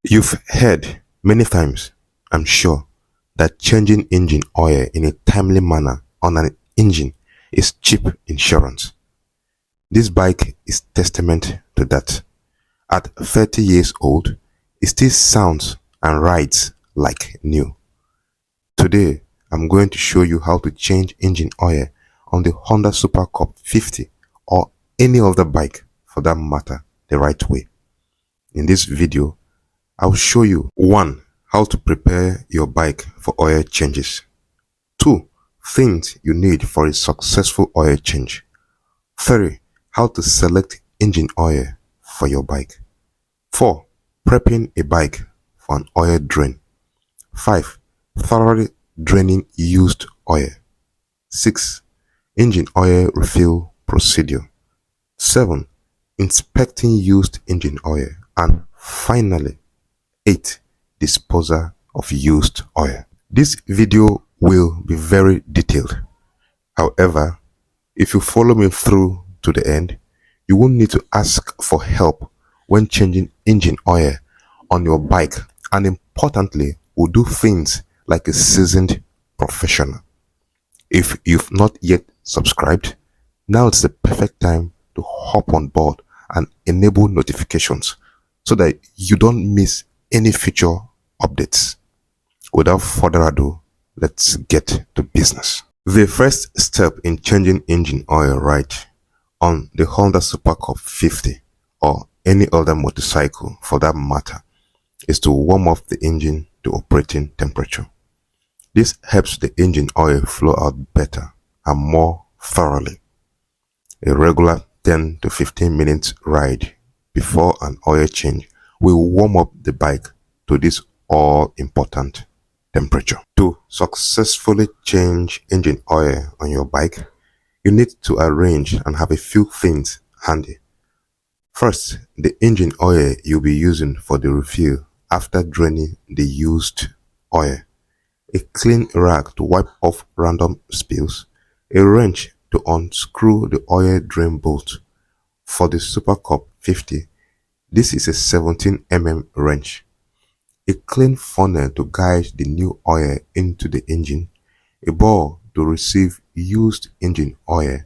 You've heard many times, I'm sure, that changing engine oil in a timely manner on an engine is cheap insurance. This bike is testament to that. At 30 years old, it still sounds and rides like new. Today, I'm going to show you how to change engine oil on the Honda Super Cub 50 or any other bike for that matter the right way. In this video, I'll show you 1. How to prepare your bike for oil changes. 2. Things you need for a successful oil change. 3. How to select engine oil for your bike. 4. Prepping a bike for an oil drain. 5. Thoroughly draining used oil. 6. Engine oil refill procedure. 7. Inspecting used engine oil. And finally, 8. Disposal of used oil. This video will be very detailed. However, if you follow me through to the end, you won't need to ask for help when changing engine oil on your bike, and importantly, will do things like a seasoned professional. If you've not yet subscribed, now it's the perfect time to hop on board and enable notifications so that you don't miss any future updates. Without further ado, let's get to business. The first step in changing engine oil right on the Honda Super Cub 50 or any other motorcycle for that matter is to warm up the engine to operating temperature. This helps the engine oil flow out better and more thoroughly. A regular 10 to 15 minutes ride before an oil change will warm up the bike to this all-important temperature. To successfully change engine oil on your bike, you need to arrange and have a few things handy. First, the engine oil you'll be using for the refill after draining the used oil, a clean rag to wipe off random spills, a wrench to unscrew the oil drain bolt. For the Super Cub 50, this is a 17 mm wrench, a clean funnel to guide the new oil into the engine, a ball to receive used engine oil,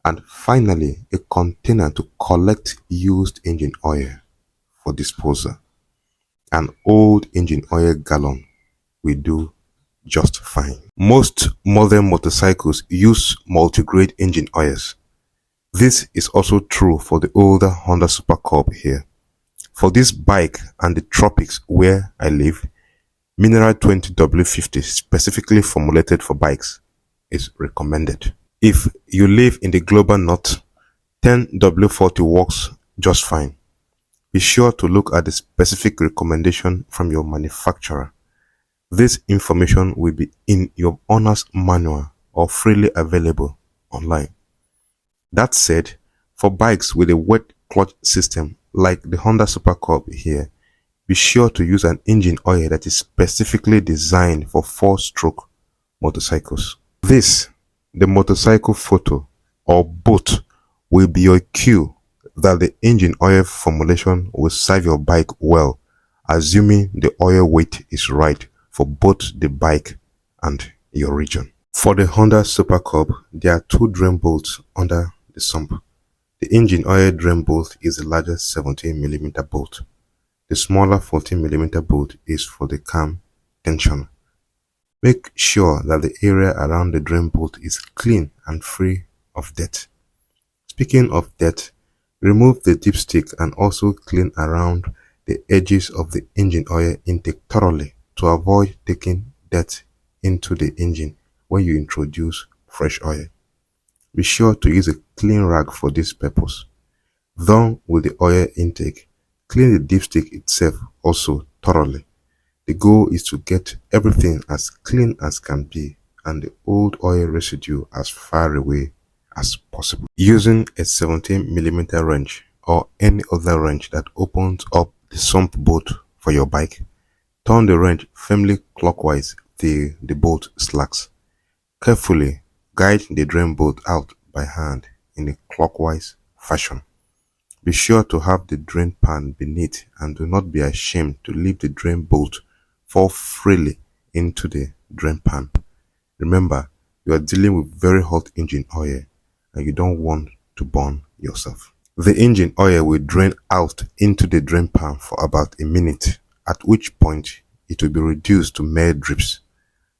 and finally a container to collect used engine oil for disposal. An old engine oil gallon will do just fine. Most modern motorcycles use multi-grade engine oils. This is also true for the older Honda Super Cub here. For this bike and the tropics where I live, Mineral 20W50 specifically formulated for bikes is recommended. If you live in the global north, 10W40 works just fine. Be sure to look at the specific recommendation from your manufacturer. This information will be in your owner's manual or freely available online. That said, for bikes with a wet clutch system like the Honda Super Cub here, be sure to use an engine oil that is specifically designed for 4-stroke motorcycles. This, the motorcycle photo or boat, will be your cue that the engine oil formulation will serve your bike well, assuming the oil weight is right for both the bike and your region. For the Honda Super Cub, there are 2 drain bolts under the sump. The engine oil drain bolt is the largest 17mm bolt. The smaller 14mm bolt is for the cam tensioner. Make sure that the area around the drain bolt is clean and free of dirt. Speaking of dirt, remove the dipstick and also clean around the edges of the engine oil intake thoroughly to avoid taking dirt into the engine when you introduce fresh oil. Be sure to use a clean rag for this purpose. Done with the oil intake, clean the dipstick itself also thoroughly. The goal is to get everything as clean as can be and the old oil residue as far away as possible. Using a 17mm wrench or any other wrench that opens up the sump bolt for your bike, turn the wrench firmly clockwise till the bolt slacks. Carefully guide the drain bolt out by hand in a clockwise fashion. Be sure to have the drain pan beneath and do not be ashamed to leave the drain bolt fall freely into the drain pan. Remember, you are dealing with very hot engine oil and you don't want to burn yourself. The engine oil will drain out into the drain pan for about a minute, at which point it will be reduced to mere drips.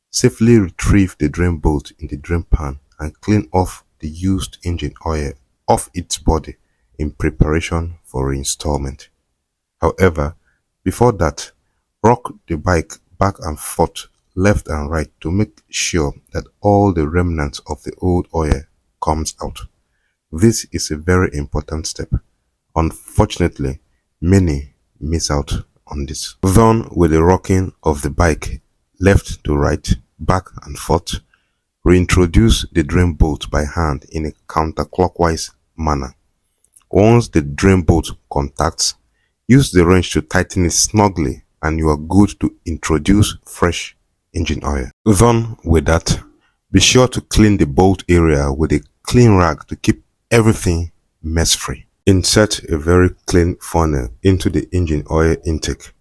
Safely retrieve the drain bolt in the drain pan and clean off the used engine oil off its body in preparation for reinstallment. However, before that, rock the bike back and forth, left and right to make sure that all the remnants of the old oil comes out. This is a very important step. Unfortunately, many miss out on this. Done with the rocking of the bike left to right, back and forth, reintroduce the drain bolt by hand in a counterclockwise manner. Once the drain bolt contacts, use the wrench to tighten it snugly and you are good to introduce fresh engine oil. Done with that, be sure to clean the bolt area with a clean rag to keep everything mess free. Insert a very clean funnel into the engine oil intake,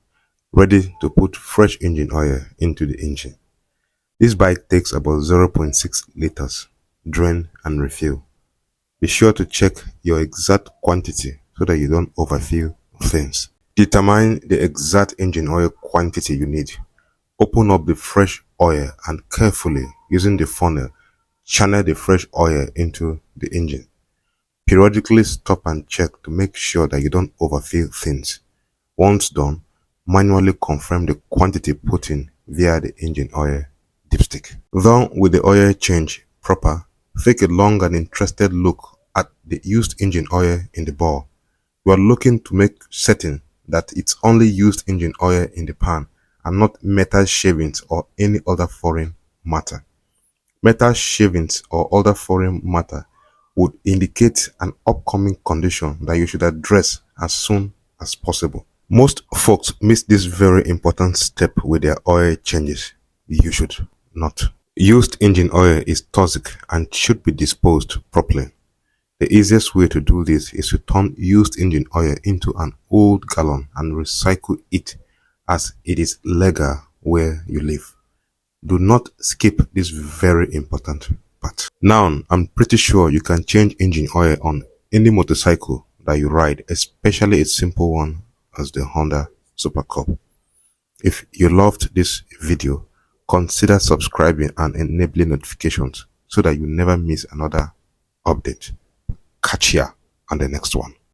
ready to put fresh engine oil into the engine. This bike takes about 0.6 liters, drain and refill. Be sure to check your exact quantity so that you don't overfill things. Determine the exact engine oil quantity you need. Open up the fresh oil and carefully, using the funnel, channel the fresh oil into the engine. Periodically stop and check to make sure that you don't overfill things. Once done, manually confirm the quantity put in via the engine oil dipstick. Done with the oil change proper, take a long and interested look at the used engine oil in the bore. You are looking to make certain that it's only used engine oil in the pan and not metal shavings or any other foreign matter. Metal shavings or other foreign matter would indicate an upcoming condition that you should address as soon as possible. Most folks miss this very important step with their oil changes. You should not. Used engine oil is toxic and should be disposed properly. The easiest way to do this is to turn used engine oil into an old gallon and recycle it, as it is legal where you live. Do not skip this very important part. Now, I'm pretty sure you can change engine oil on any motorcycle that you ride, especially a simple one as the Honda Super Cub. If you loved this video, consider subscribing and enabling notifications so that you never miss another update. Catch ya on the next one.